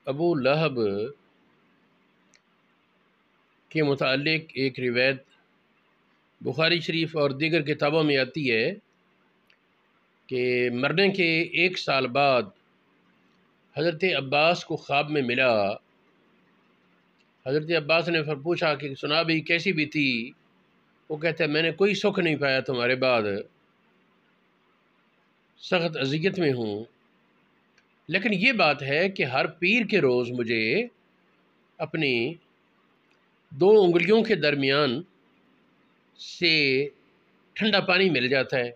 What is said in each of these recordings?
ابو لہب کے متعلق ایک روایت بخاری شریف اور دیگر کتابوں میں آتی ہے کہ مرنے کے 1 سال بعد حضرت عباس کو خواب میں ملا۔ حضرت عباس نے پھر پوچھا کہ سنا بھی کیسی بھی تھی؟ وہ کہتے ہیں میں نے کوئی سکھ نہیں پایا تمہارے بعد، سخت اذیت میں ہوں، لیکن یہ بات ہے کہ ہر پیر کے روز مجھے اپنی 2 انگلیوں کے درمیان سے ٹھنڈا پانی مل جاتا ہے،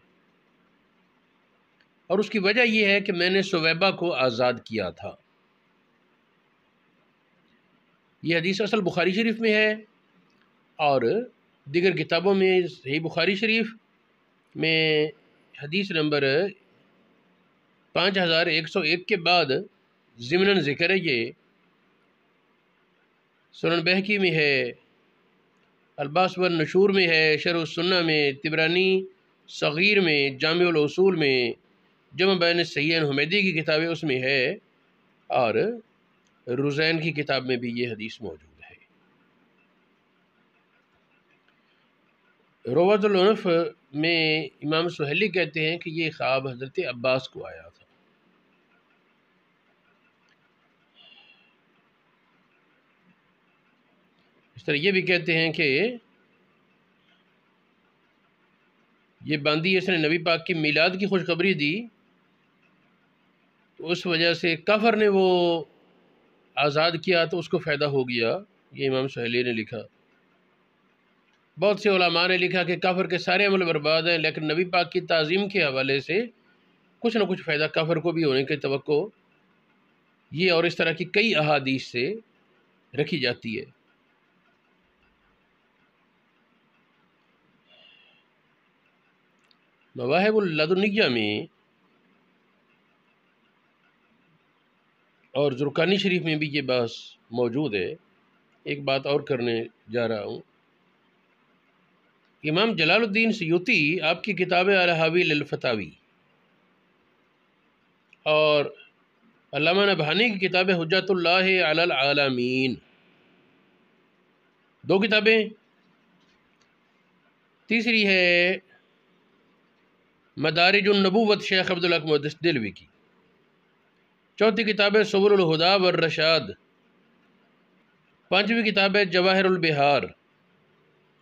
اور اس کی وجہ یہ ہے کہ میں نے سویبہ کو آزاد کیا تھا۔ یہ حدیث اصل بخاری شریف میں ہے، اور دیگر کتابوں میں صحیح بخاری شریف میں حدیث نمبر 5101 کے بعد ضمناً ذکر ہے۔ یہ سنن بہقی میں ہے، الباس والنشور میں ہے، شرح السنہ میں، طبرانی صغیر میں، جامع الاصول میں، جمع بین الصحیحین حمیدی کی کتاب ہے اس میں ہے، اور روزین کی کتاب میں بھی یہ حدیث موجود ہے۔ روض العنف میں امام سہیلی کہتے ہیں کہ یہ خواب حضرت عباس کو آیا تھا۔ اس طرح یہ بھی کہتے ہیں کہ یہ باندی اس نے نبی پاک کی میلاد کی خوشخبری دی، تو اس وجہ سے کافر نے وہ آزاد کیا تو اس کو فائدہ ہو گیا۔ یہ امام سہیلی نے لکھا۔ بہت سے علماء نے لکھا کہ کافر کے سارے عمل برباد ہیں، لیکن نبی پاک کی تعظیم کے حوالے سے کچھ نہ کچھ فائدہ کافر کو بھی ہونے کی توقع یہ اور اس طرح کی کئی احادیث سے رکھی جاتی ہے۔ مواہب اللدنیہ میں اور زرقانی شریف میں بھی یہ بات موجود ہے۔ ایک بات اور کرنے جا رہا ہوں، امام جلال الدین سیوطی آپ کی کتاب الحاوی للفتاوی اور علامہ نبہانی کی کتاب حجت اللہ علی العالمین، 2 کتابیں، تیسری ہے مدارج النبوت شیخ عبدالحق محدث دہلوی کی، چوتھی کتاب ہے سبل الہدی والرشاد، 5ویں کتاب ہے جواہر البحار،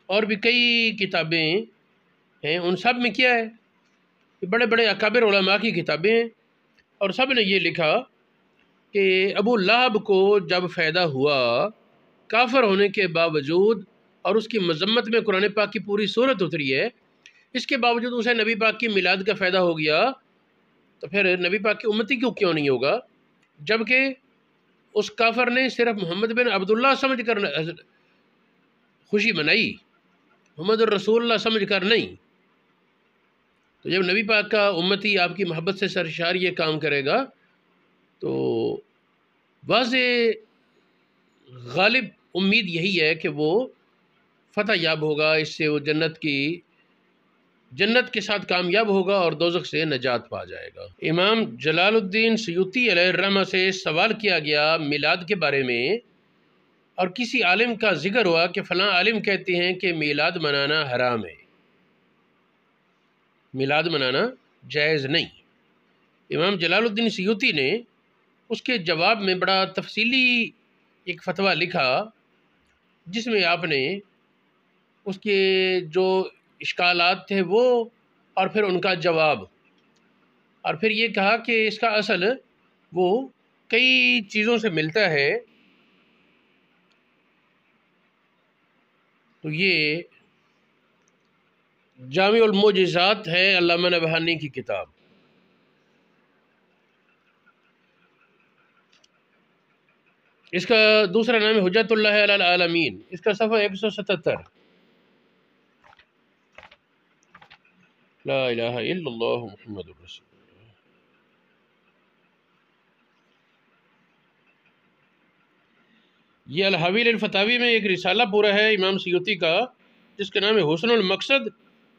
اور بھی کئی کتابیں ہیں۔ ان سب میں کیا ہے کہ بڑے بڑے اکابر علماء کی کتابیں ہیں، اور سب نے یہ لکھا کہ ابو لہب کو جب فائدہ ہوا کافر ہونے کے باوجود، اور اس کی مذمت میں قرآن پاک کی پوری صورت اتری ہے، اس کے باوجود اسے نبی پاک کی میلاد کا فائدہ ہو گیا، تو پھر نبی پاک کی امتی کیوں نہیں ہوگا؟ جبکہ اس کافر نے صرف محمد بن عبداللہ سمجھ کر خوشی منائی، محمد الرسول اللہ سمجھ کر نہیں۔ تو جب نبی پاک کا امتی آپ کی محبت سے سرشار یہ کام کرے گا تو واضح غالب امید یہی ہے کہ وہ فتح یاب ہوگا، اس سے وہ جنت کے ساتھ کامیاب ہوگا اور دوزخ سے نجات پا جائے گا۔ امام جلال الدین سیوطی علیہ الرحمہ سے سوال کیا گیا میلاد کے بارے میں، اور کسی عالم کا ذکر ہوا کہ فلاں عالم کہتے ہیں کہ میلاد منانا حرام ہے، میلاد منانا جائز نہیں۔ امام جلال الدین سیوطی نے اس کے جواب میں بڑا تفصیلی ایک فتویٰ لکھا، جس میں آپ نے اس کے جو اشکالات تھے وہ، اور پھر ان کا جواب، اور پھر یہ کہا کہ اس کا اصل وہ کئی چیزوں سے ملتا ہے۔ تو یہ جامع المعجزات ہے علامہ نبہانی کی کتاب۔ اس کا دوسرا نام ہے حجت اللہ علی العالمین، اس کا صفحہ 177۔ لا الہ الا اللہ محمد رسول اللہ۔ یہ الحاوی الفتاوی میں ایک رسالہ پورا ہے امام سیوطی کا، جس کا نام ہے حسن المقصد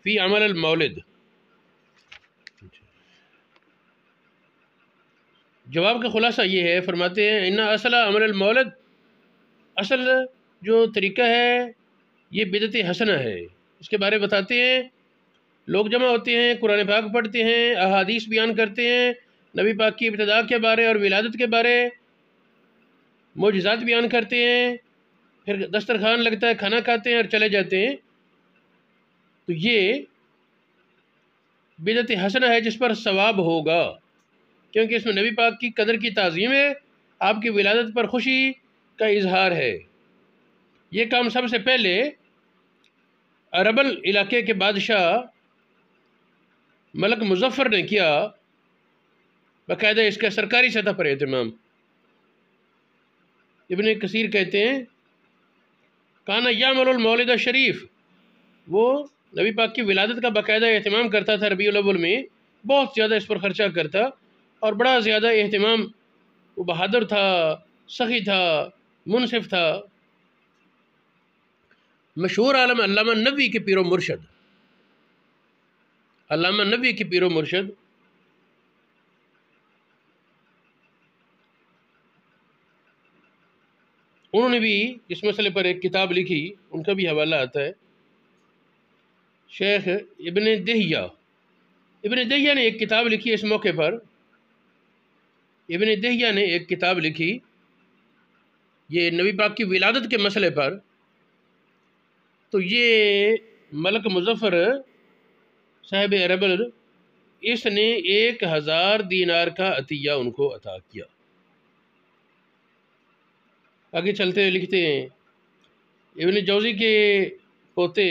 فی عمل المولد۔ جواب کا خلاصہ یہ ہے، فرماتے ہیں ان اصل عمل المولد، اصل جو طریقہ ہے یہ بدعت حسنہ ہے۔ اس کے بارے بتاتے ہیں، لوگ جمع ہوتے ہیں، قرآن پاک پڑھتے ہیں، احادیث بیان کرتے ہیں، نبی پاک کی ابتداء کے بارے اور ولادت کے بارے معجزات بیان کرتے ہیں، پھر دسترخوان لگتا ہے، کھانا کھاتے ہیں اور چلے جاتے ہیں، تو یہ بدعت حسنہ ہے جس پر ثواب ہوگا، کیونکہ اس میں نبی پاک کی قدر کی تعظیم ہے، آپ کی ولادت پر خوشی کا اظہار ہے۔ یہ کام سب سے پہلے اربل علاقے کے بادشاہ ملک مظفر نے کیا، باقاعدہ اس کا سرکاری سطح پر اہتمام۔ ابن کثیر کہتے ہیں کانا یعمل المولد شریف، وہ نبی پاک کی ولادت کا باقاعدہ اہتمام کرتا تھا، ربیع الاول میں بہت زیادہ اس پر خرچہ کرتا اور بڑا زیادہ اہتمام، وہ بہادر تھا، سخی تھا، منصف تھا۔ مشہور عالم علامہ نبوی کے پیر و مرشد، علامہ نبوی کے پیر و مرشد انہوں نے بھی اس مسئلے پر ایک کتاب لکھی، ان کا بھی حوالہ آتا ہے، شیخ ابن دہیہ نے ایک کتاب لکھی اس موقع پر، ابن دہیہ نے ایک کتاب لکھی یہ نبی پاک کی ولادت کے مسئلے پر، تو یہ ملک مظفر صاحب اربل، اس نے 1000 دینار کا عطیہ ان کو عطا کیا۔ آگے چلتے ہوئے لکھتے ہیں ابن جوزی کے پوتے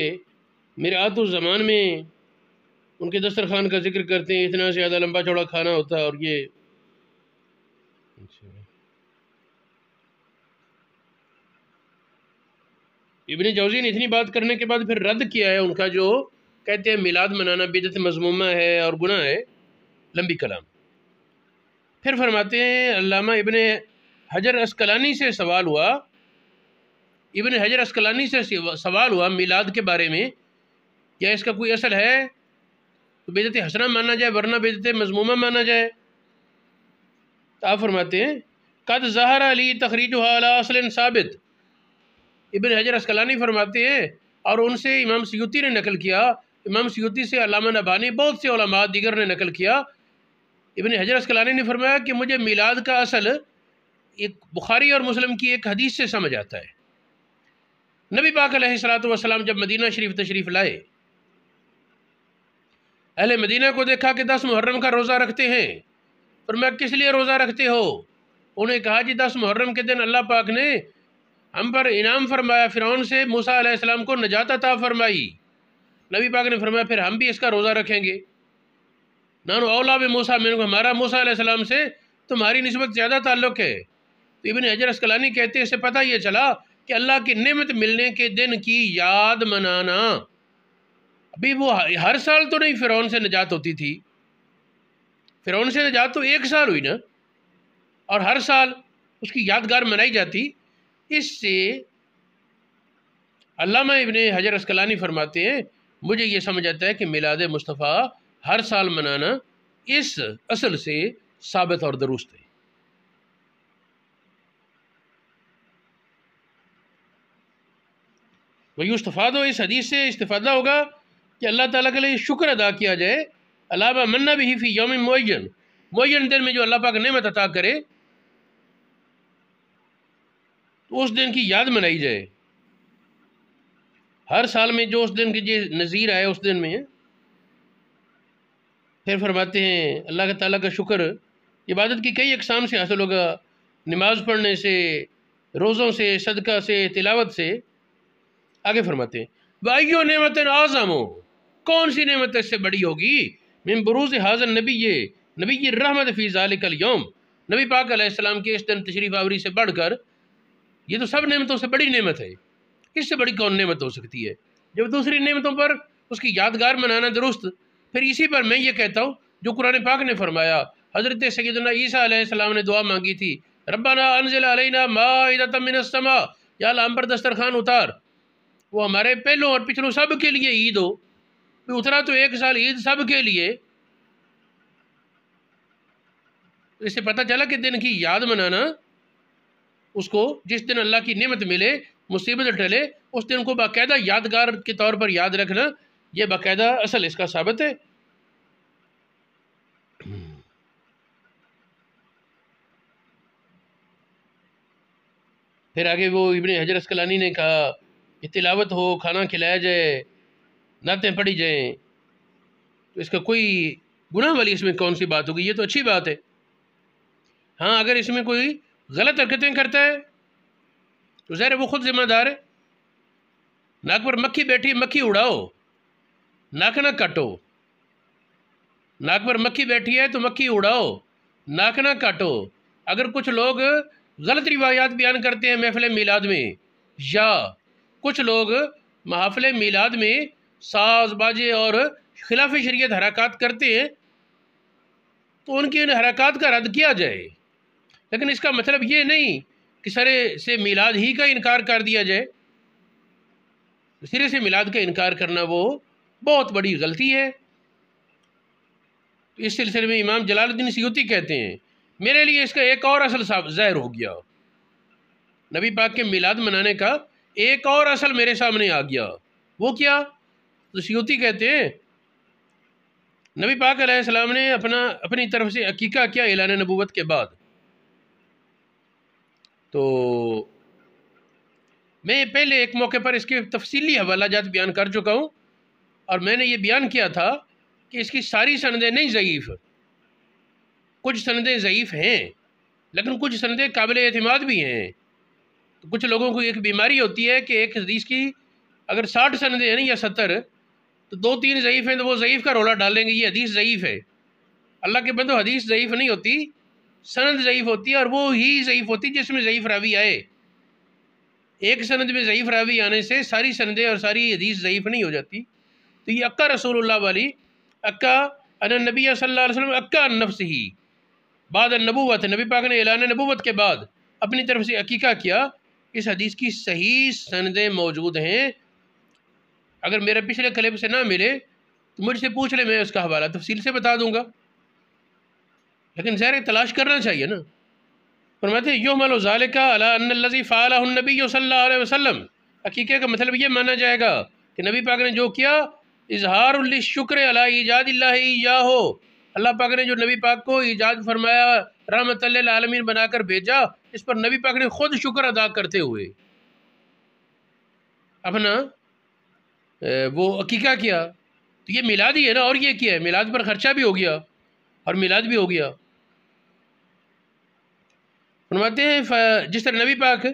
مرآت الزمان میں ان کے دسترخوان کا ذکر کرتے ہیں، اتنا زیادہ لمبا چوڑا کھانا ہوتا، اور یہ ابن جوزی نے اتنی بات کرنے کے بعد پھر رد کیا ہے ان کا، جو کہتے ہیں میلاد منانا بدعت مذمومہ ہے اور گناہ ہے، لمبی کلام۔ پھر فرماتے ہیں علامہ ابن حجر اسقلانی سے سوال ہوا، ابن حجر اسقلانی سے سوال ہوا میلاد کے بارے میں، کیا اس کا کوئی اصل ہے تو بدعت حسنہ مانا جائے ورنہ بدعت مذمومہ مانا جائے؟ تو آپ فرماتے ہیں قد ظہر علی تخریجها علی اصل ثابت، ابن حجر اسقلانی فرماتے ہیں، اور ان سے امام سیوطی نے نقل کیا، امام سیوطی سے علامہ نبہانی، بہت سے علماء دیگر نے نقل کیا۔ ابن حجر اسقلانی نے فرمایا کہ مجھے میلاد کا اصل ایک بخاری اور مسلم کی ایک حدیث سے سمجھ آتا ہے۔ نبی پاک علیہ السلام جب مدینہ شریف تشریف لائے، اہل مدینہ کو دیکھا کہ 10 محرم کا روزہ رکھتے ہیں، فرمایا کس لیے روزہ رکھتے ہو؟ انہوں نے کہا جی 10 محرم کے دن اللہ پاک نے ہم پر انعام فرمایا، فرعون سے موسیٰ علیہ السلام کو نجات عطا فرمائی، نبی پاک نے فرمایا پھر ہم بھی اس کا روزہ رکھیں گے۔ نانو اولا بموسیٰ منکم، ہمارا موسیٰ علیہ السلام سے تمہاری نسبت زیادہ تعلق ہے۔ تو ابن حجر اسقلانی کہتے ہیں اس سے پتہ یہ چلا کہ اللہ کی نعمت ملنے کے دن کی یاد منانا، ابھی وہ ہر سال تو نہیں فرعون سے نجات ہوتی تھی، فرعون سے نجات تو 1 سال ہوئی نا، اور ہر سال اس کی یادگار منائی جاتی۔ اس سے علامہ ابن حجر اسقلانی فرماتے ہیں مجھے یہ سمجھ آتا ہے کہ میلاد مصطفیٰ ہر سال منانا اس اصل سے ثابت اور درست ہے۔ وَيُسْتَفَادُ، اس حدیث سے استفادہ ہوگا کہ اللہ تعالیٰ کے لیے شکر ادا کیا جائے، علاوہ منّ بہ فی یوم معین دن میں جو اللہ پاک نعمت عطا کرے تو اس دن کی یاد منائی جائے، ہر سال میں جو اس دن کی جو نظیر آئے اس دن میں۔ پھر فرماتے ہیں اللہ تعالیٰ کا شکر عبادت کی کئی اقسام سے حاصل ہوگا، نماز پڑھنے سے، روزوں سے، صدقہ سے، تلاوت سے۔ آگے فرماتے ہیں وَأَيُّ نِعْمَةٍ أَعْظَمُ، کون سی نعمت اس سے بڑی ہوگی، من بروز حاضر نبی الرحمت فی ذالک اليوم، نبی پاک علیہ السلام کے اس دن تشریف آوری سے بڑھ کر، یہ تو سب نعمتوں سے بڑی نعمت ہے، اس سے بڑی کون نعمت ہو سکتی ہے؟ جب دوسری نعمتوں پر اس کی یادگار منانا درست، پھر اسی پر میں یہ کہتا ہوں جو قرآن پاک نے فرمایا، حضرت سیدنا عیسیٰ علیہ السلام نے دعا مانگی تھی، ربنا انزل علینا مائدۃ من السماء، یا اللہ ہم پر دسترخوان اتار، وہ ہمارے پہلوں اور پچھلوں سب کے لیے عید ہو، اترا تو 1 سال عید سب کے لیے۔ اس سے پتہ چلا کہ دن کی یاد منانا، اس کو جس دن اللہ کی نعمت ملے، مصیبت ٹلے، اس دن کو باقاعدہ یادگار کے طور پر یاد رکھنا، یہ باقاعدہ اصل اس کا ثابت ہے۔ پھر آگے وہ ابن حجر اسقلانی نے کہا کہ تلاوت ہو، کھانا کھلایا جائے، نعتیں پڑھی جائیں، تو اس کا کوئی گناہ والی اس میں کون سی بات ہوگی؟ یہ تو اچھی بات ہے۔ ہاں اگر اس میں کوئی غلط حرکتیں کرتا ہے تو ظاہر ہے وہ خود ذمہ دار ہے۔ ناک پر مکھی بیٹھی، مکھی اڑاؤ، ناک نہ کاٹو۔ ناک پر مکھی بیٹھی ہے تو مکھی اڑاؤ، ناک نہ کاٹو۔ اگر کچھ لوگ غلط روایات بیان کرتے ہیں محفل میلاد میں، یا کچھ لوگ محافل میلاد میں ساز باجے اور خلاف شریعت حرکات کرتے ہیں تو ان کی ان حرکات کا رد کیا جائے، لیکن اس کا مطلب یہ نہیں کہ سرے سے میلاد ہی کا انکار کر دیا جائے۔ سرے سے میلاد کا انکار کرنا وہ بہت بڑی غلطی ہے۔ اس سلسلے میں امام جلال الدین سیوطی کہتے ہیں میرے لیے اس کا ایک اور اصل ظاہر ہو گیا، نبی پاک کے میلاد منانے کا ایک اور اصل میرے سامنے آ گیا۔ وہ کیا؟ تو سیوطی کہتے ہیں نبی پاک علیہ السلام نے اپنی طرف سے عقیقہ کیا اعلان نبوت کے بعد۔ تو میں پہلے ایک موقع پر اس کے تفصیلی حوالہ جات بیان کر چکا ہوں، اور میں نے یہ بیان کیا تھا کہ اس کی ساری سندیں نہیں ضعیف، کچھ سندیں ضعیف ہیں لیکن کچھ سندیں قابل اعتماد بھی ہیں۔ تو کچھ لوگوں کو ایک بیماری ہوتی ہے کہ ایک حدیث کی اگر 60 سندیں ہیں یا 70 تو 2-3 ضعیف ہیں تو وہ ضعیف کا رولہ ڈال لیں گے، یہ حدیث ضعیف ہے۔ اللہ کے بندو، حدیث ضعیف نہیں ہوتی، سند ضعیف ہوتی ہے، اور وہ ہی ضعیف ہوتی جس میں ضعیف راوی آئے۔ ایک سند میں ضعیف راوی آنے سے ساری سندیں اور ساری حدیث ضعیف نہیں ہو جاتی۔ تو یہ اکا رسول اللہ والی، اکا ان النبی صلی اللہ علیہ وسلم اکا ان نفس ہی بعد النبوت، نبی پاک نے اعلان نبوت کے بعد اپنی طرف سے عقیقہ کیا، اس حدیث کی صحیح سندیں موجود ہیں۔ اگر میرے پچھلے کلپ سے نہ ملے تو مجھ سے پوچھ لے، میں اس کا حوالہ تفصیل سے بتا دوں گا، لیکن ظاہر تلاش کرنا چاہیے نا۔ فرماتے ہیں یحمل ذالک علی ان الذی فعلہ النبی صلی اللہ علیہ وسلم، عقیقے کا مطلب یہ مانا جائے گا کہ نبی پاک نے جو کیا اظہار للشکر علی ایجاد اللہ ایاہ، اللہ پاک نے جو نبی پاک کو ایجاد فرمایا، رحمت للعالمین بنا کر بھیجا، اس پر نبی پاک نے خود شکر ادا کرتے ہوئے اپنا وہ عقیقہ کیا۔ تو یہ میلاد ہی ہے نا، اور یہ کیا ہے؟ میلاد پر خرچہ بھی ہو گیا اور میلاد بھی ہو گیا۔ فرماتے ہیں جس طرح نبی پاک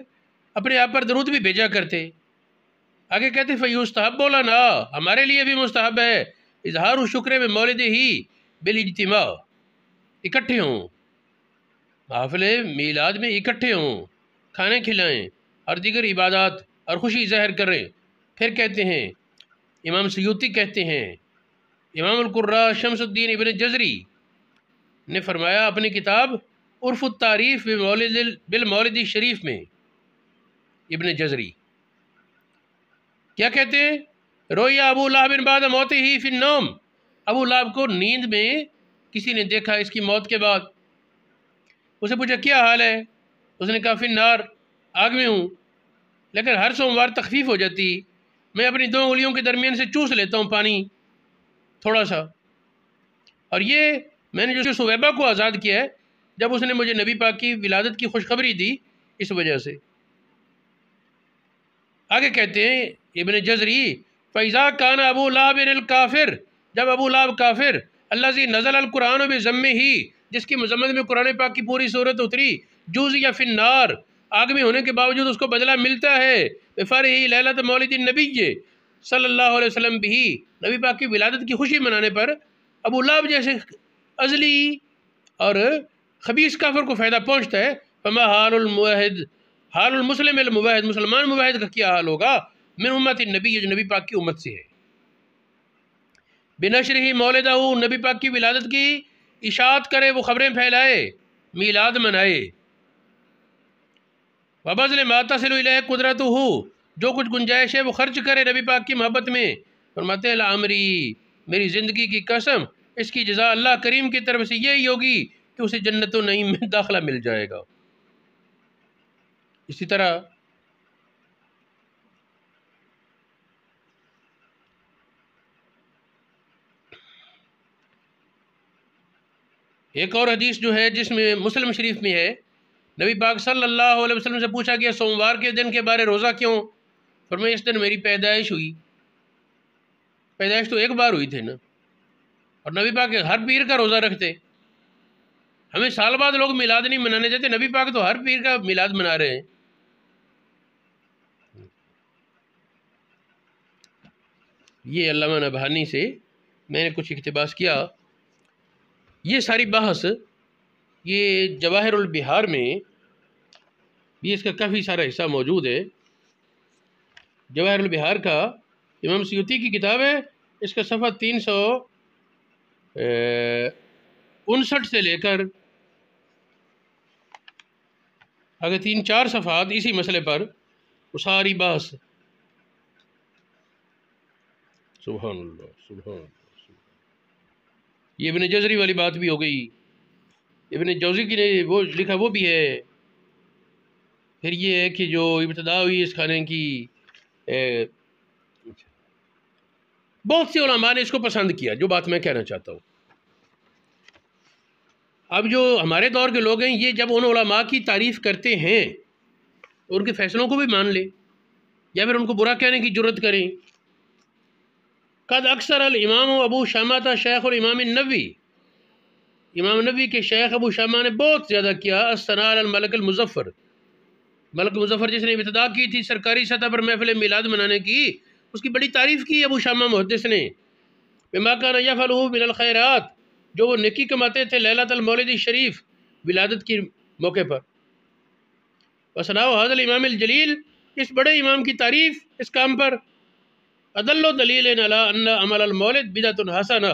اپنے آپ پر درود بھی بھیجا کرتے، آگے کہتے ہیں فیستحب لنا، ہمارے لیے بھی مستحب ہے اظہار الشکر میں مولد ہی بالاجتماع، اکٹھے ہوں، محافل میلاد میں اکٹھے ہوں، کھانے کھلائیں اور دیگر عبادات اور خوشی ظاہر کریں۔ پھر کہتے ہیں امام سیوطی کہتے ہیں، امام القراء شمس الدین ابن جزری نے فرمایا اپنی کتاب عرف التعریف بالمولد شریف میں، ابن جزری کیا کہتے ہیں؟ رویا ابو لہب بعد موتہ فی النوم، ابو لہب کو نیند میں کسی نے دیکھا اس کی موت کے بعد، اسے پوچھا کیا حال ہے؟ اس نے کہا فی النار، آگ میں ہوں، لیکن ہر سوموار تخفیف ہو جاتی، میں اپنی 2 انگلیوں کے درمیان سے چوس لیتا ہوں پانی تھوڑا سا، اور یہ میں نے جو سویبہ کو آزاد کیا ہے جب اس نے مجھے نبی پاک کی ولادت کی خوشخبری دی، اس وجہ سے۔ آگے کہتے ہیں ابن جزری فَإِذَا كَانَ أَبُو لَهَبٍ الْكَافِرِ، جب ابو لہب کافر، الذی نزل القرآن بذمہ، جس کی مذمت میں قرآن پاک کی پوری صورت اتری، جوزی فی النار، آگ میں ہونے کے باوجود اس کو بدلہ ملتا ہے، بفرح لیلۃ مولد النبی صلی اللہ علیہ وسلم بھی، نبی پاک کی ولادت کی خوشی منانے پر ابو لہب جیسے ازلی اور خبیث کافر کو فائدہ پہنچتا ہے، فما حال الموحد، حال المسلم الموحد، مسلمان موحد کا کیا حال ہوگا، من امت النبی، جو نبی پاک کی امت سے ہے، بنشرہ مولدہ، نبی پاک کی ولادت کی اشاعت کرے، وہ خبریں پھیلائے، میلاد منائے، وبذل ما تصل الیہ قدرتہ، جو کچھ گنجائش ہے وہ خرچ کرے نبی پاک کی محبت میں۔ فرماتے ہیں لعمری، میری زندگی کی قسم، اس کی جزا اللہ کریم کی طرف سے یہی ہوگی کہ اسے جنت و نعیم میں داخلہ مل جائے گا۔ اسی طرح ایک اور حدیث جو ہے جس میں مسلم شریف میں ہے، نبی پاک صلی اللہ علیہ وسلم سے پوچھا گیا سوموار کے دن کے بارے روزہ کیوں؟ فرمایا اس دن میری پیدائش ہوئی۔ پیدائش تو ایک بار ہوئی تھی نا، اور نبی پاک ہر پیر کا روزہ رکھتے۔ ہمیں سال بعد لوگ میلاد نہیں منانے دیتے، نبی پاک تو ہر پیر کا میلاد منا رہے ہیں۔ یہ علامہ نبہانی سے میں نے کچھ اقتباس کیا۔ یہ ساری بحث یہ جواہر البحار میں یہ اس کا کافی سارا حصہ موجود ہے۔ جواہر البحار کا امام سیوطی کی کتاب ہے، اس کا صفحہ 359 سے لے کر اگر 3-4 صفحات اسی مسئلے پر وہ ساری بحث۔ سبحان اللہ سبحان اللہ۔ یہ ابن جزری والی بات بھی ہو گئی، ابن جوزی کی نے وہ لکھا وہ بھی ہے۔ پھر یہ ہے کہ جو ابتدا ہوئی اس کھانے کی، بہت سے علماء نے اس کو پسند کیا، جو بات میں کہنا چاہتا ہوں۔ اب جو ہمارے دور کے لوگ ہیں یہ جب ان علماء کی تعریف کرتے ہیں تو ان کے فیصلوں کو بھی مان لیں یا پھر ان کو برا کہنے کی جرت کریں۔ قد اکثر الامام ابو شامہ شیخ الامام النووی، امام نبوی کے شیخ ابو شامہ نے بہت زیادہ کیا الثناء علی الملک المظفر، ملک مظفر جس نے ابتدا کی تھی سرکاری سطح پر محفل میلاد منانے کی، اس کی بڑی تعریف کی ابو شامہ محدث نے۔ بما کان یفعلہ من الخیرات، جو وہ نیکی کماتے تھے لیلۃ المولد الشریف، ولادت کے موقع پر۔ وثناء ھذا الامام الجلیل، اس بڑے امام کی تعریف اس کام پر۔ ادل دلیل علی ان عمل المولد بدعۃ حسنہ،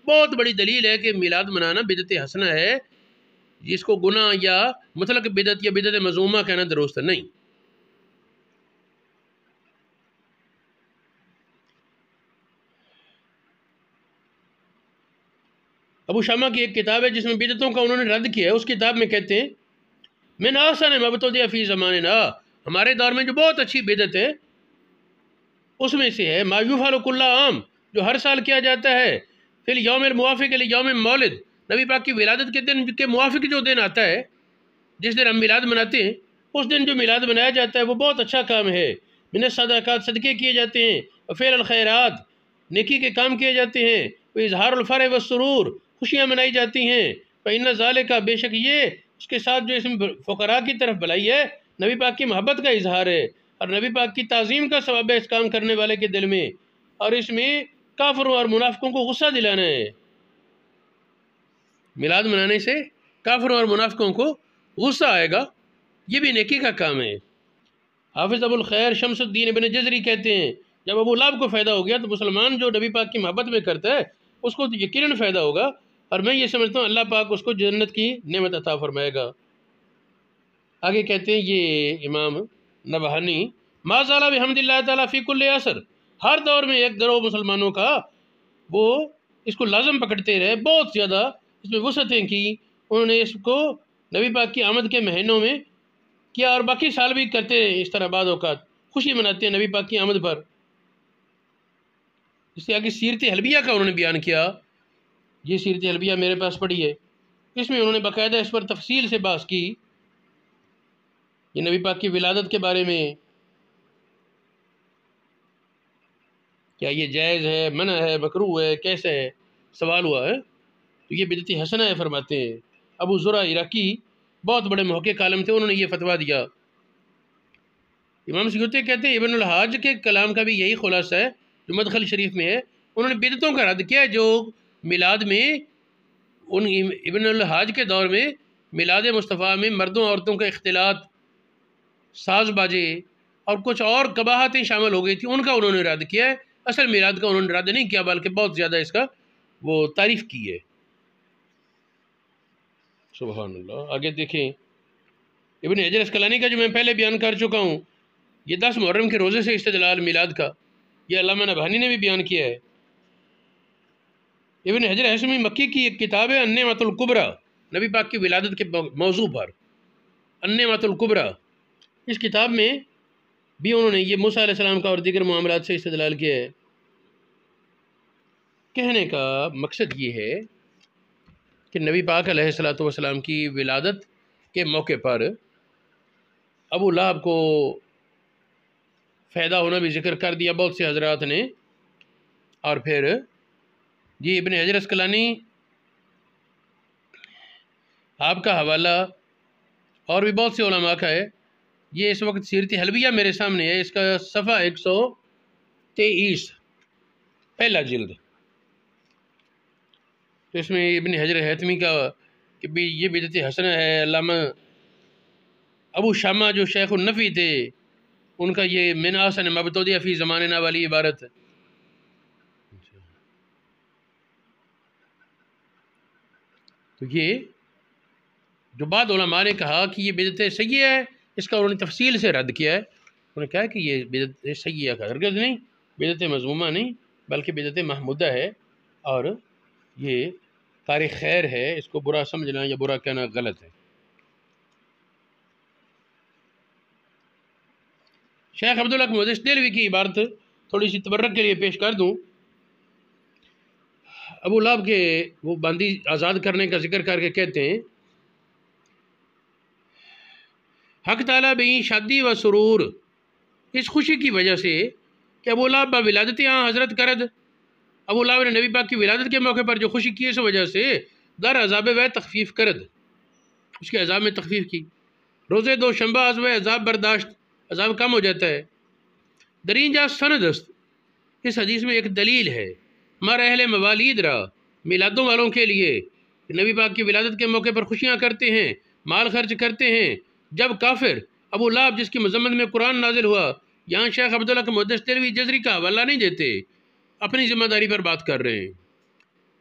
بہت بڑی دلیل ہے کہ میلاد منانا بدعت حسنہ ہے، جس کو گناہ یا مطلق بدعت یا بدعت مذمومہ کہنا درست نہیں۔ ابو شامہ کی ایک کتاب ہے جس میں بدعتوں کا انہوں نے رد کیا ہے، اس کتاب میں کہتے ہیں من احسن ما ابتدع فی زماننا، ہمارے دور میں جو بہت اچھی بدعت ہے اس میں سے ہے ما یفعل کل عام، جو ہر سال کیا جاتا ہے، فی الیوم الموافق لیوم مولد، نبی پاک کی ولادت کے دن کے موافق جو دن آتا ہے، جس دن ہم میلاد مناتے ہیں، اس دن جو میلاد منایا جاتا ہے وہ بہت اچھا کام ہے۔ من الصدقات، صدقے کیے جاتے ہیں، وفعل الخیرات، نیکی کے کام کیے جاتے ہیں، اظہار الفرح والسرور، خوشیاں منائی جاتی ہیں۔ فإن ذالک، بے شک یہ اس کے ساتھ جو اس میں فقراء کی طرف بھلائی ہے، نبی پاک کی محبت کا اظہار ہے اور نبی پاک کی تعظیم کا ثواب ہے اس کام کرنے والے کے دل میں، اور اس میں کافروں اور منافقوں کو غصہ دلانا ہے۔ میلاد منانے سے کافروں اور منافقوں کو غصہ آئے گا، یہ بھی نیکی کا کام ہے۔ حافظ ابو الخیر شمس الدین ابن جزری کہتے ہیں جب ابو لہب کو فائدہ ہو گیا تو مسلمان جو نبی پاک کی محبت میں کرتا ہے اس کو یقیناً فائدہ ہوگا، اور میں یہ سمجھتا ہوں اللہ پاک اس کو جنت کی نعمت عطا فرمائے گا۔ آگے کہتے ہیں یہ امام نبہانی، ما زال بحمد اللہ تعالیٰ فی کل عصر، ہر دور میں ایک گروہ مسلمانوں کا وہ اس کو لازم پکڑتے رہے، بہت زیادہ اس میں وسعتیں کی، انہوں نے اس کو نبی پاک کی آمد کے مہینوں میں کیا، اور باقی سال بھی کرتے ہیں اس طرح، بعض اوقات خوشی مناتے ہیں نبی پاک کی آمد پر۔ اس سے آگے سیرت حلبیہ کا انہوں نے بیان کیا، یہ سیرت حلبیہ میرے پاس پڑھی ہے، اس میں انہوں نے باقاعدہ اس پر تفصیل سے بحث کی، یہ نبی پاک کی ولادت کے بارے میں کیا یہ جائز ہے، منع ہے، مکروہ ہے، کیسے ہے، سوال ہوا ہے، تو یہ بدعت حسنہ ہے فرماتے ہیں۔ ابو زرع عراقی بہت بڑے محقق عالم تھے، انہوں نے یہ فتویٰ دیا۔ امام سیوطی کہتے ہیں ابن الحاج کے کلام کا بھی یہی خلاصہ ہے جو مدخل شریف میں ہے، انہوں نے بدعتوں کا رد کیا جو میلاد میں ان ابن الحاج کے دور میں میلاد مصطفیٰ میں مردوں عورتوں کا اختلاط، ساز باجے اور کچھ اور قباحتیں شامل ہو گئی تھی، ان کا انہوں نے رد کیا ہے۔ اصل میلاد کا انہوں نے رد نہیں کیا بلکہ بہت زیادہ اس کا وہ تعریف کی ہے۔ سبحان اللہ۔ آگے دیکھیں ابن حجر اسقلانی کا جو میں پہلے بیان کر چکا ہوں، یہ 10 محرم کے روزے سے استدلال میلاد کا، یہ علامہ نبہانی نے بھی بیان کیا ہے۔ ابن حجر ہیثمی مکی کی ایک کتاب ہے النعمۃ الکبریٰ، نبی پاک کی ولادت کے موضوع پر، النعمۃ الکبریٰ، اس کتاب میں بھی انہوں نے یہ موسیٰ علیہ السلام کا اور دیگر معاملات سے استدلال کیا ہے۔ کہنے کا مقصد یہ ہے کہ نبی پاک علیہ السلام کی ولادت کے موقع پر ابو لہب کو فائدہ ہونا بھی ذکر کر دیا بہت سے حضرات نے، اور پھر یہ ابن حجر اسقلانی آپ کا حوالہ اور بھی بہت سے علماء کا ہے، یہ اس وقت سیرت حلبیہ میرے سامنے ہے، اس کا صفحہ 123 پہلا جلد، تو اس میں ابن حجر حیثمی کا کہ بھی یہ بدعت حسنہ ہے۔ علامہ ابو شامہ جو شیخ النفی تھے، ان کا یہ من احسن مبتدع فی زماننا والی عبارت ہے۔ تو یہ جو بعض علماء نے کہا کہ یہ بدعت سیئہ ہے، اس کا انہوں نے تفصیل سے رد کیا ہے۔ انہوں نے کہا کہ یہ بدعت سیئہ کا ہرگز نہیں، بدعت مذمومہ نہیں، بلکہ بدعت محمودہ ہے، اور یہ کار خیر ہے، اس کو برا سمجھنا یا برا کہنا غلط ہے۔ شیخ عبدالحق محدث دہلوی کی عبارت تھوڑی سی تبرک کے لیے پیش کر دوں۔ ابو لہب کے وہ باندی آزاد کرنے کا ذکر کر کے کہتے ہیں، حق تعالیٰ بہی شادی و سرور، اس خوشی کی وجہ سے کہ ابو لہب ولادت حضرت کرد، ابو لہب نے نبی پاک کی ولادت کے موقع پر جو خوشی کی، اس وجہ سے در عذاب وے تخفیف کرد، اس کے عذاب میں تخفیف کی، روزے دو شنبہ از وے عذاب برداشت، عذاب کم ہو جاتا ہے۔ درین جا سند است، اس حدیث میں ایک دلیل ہے، مر اہل موالید را، میلادوں والوں کے لیے، نبی پاک کی ولادت کے موقع پر خوشیاں کرتے ہیں، مال خرچ کرتے ہیں، جب کافر ابو لہب جس کی مذمت میں قرآن نازل ہوا، یہاں شیخ عبدالحق محدث دہلوی جزری کا حوالہ نہیں دیتے، اپنی ذمہ داری پر بات کر رہے ہیں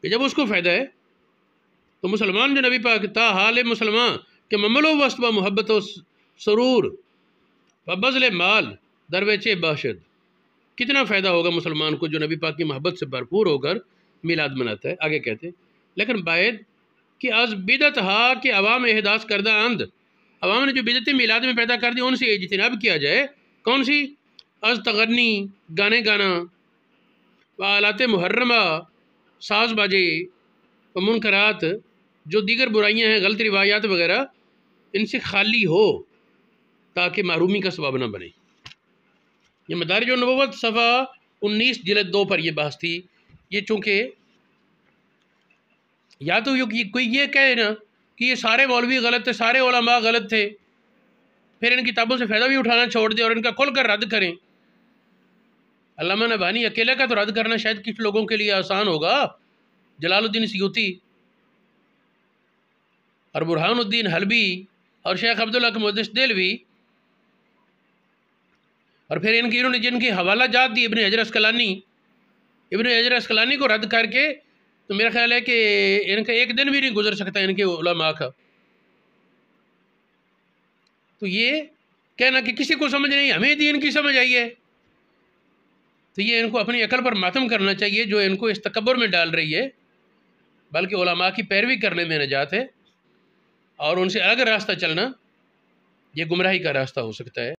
کہ جب اس کو فائدہ ہے تو مسلمان جو نبی پاک تا حال مسلمان کہ مملو وسط و محبت و سرور و بذل مال درویچے باشد، کتنا فائدہ ہوگا مسلمان کو جو نبی پاک کی محبت سے بھرپور ہو کر میلاد مناتا ہے۔ آگے کہتے ہیں، لیکن باید کہ از بدعت ہا کہ عوام احداث کردہ اند، عوام نے جو بدعت میلاد میں پیدا کر دی ان سے اجتناب کیا جائے۔ کون سی؟ از تغنی، گانے گانا، و آلات محرمہ، ساز باجے، و منکرات، جو دیگر برائیاں ہیں، غلط روایات وغیرہ، ان سے خالی ہو تاکہ محرومی کا سبب نہ بنے۔ یہ مدارج النبوت صفحہ 19 جلد 2 پر یہ بحث تھی۔ یہ چونکہ یا تو کوئی یہ کہے نا کہ یہ سارے مولوی غلط تھے، سارے علماء غلط تھے، پھر ان کتابوں سے فائدہ بھی اٹھانا چھوڑ دیں اور ان کا کھل کر رد کریں۔ علامہ نبہانی اکیلے کا تو رد کرنا شاید کچھ لوگوں کے لیے آسان ہوگا، جلال الدین سیوطی اور برہان الدین حلبی اور شیخ عبدالحق محدث دہلوی، اور پھر انہوں نے جن کے حوالہ جات دی، ابن حجر اسقلانی کو رد کر کے، تو میرا خیال ہے کہ ان کا ایک دن بھی نہیں گزر سکتا ان کے علماء کا۔ تو یہ کہنا کہ کسی کو سمجھ نہیں، ہمیں دین کی سمجھ آئی ہے، تو یہ ان کو اپنی عقل پر ماتم کرنا چاہیے جو ان کو اس تکبر میں ڈال رہی ہے، بلکہ علماء کی پیروی کرنے میں نجات ہے، اور ان سے الگ راستہ چلنا یہ گمراہی کا راستہ ہو سکتا ہے۔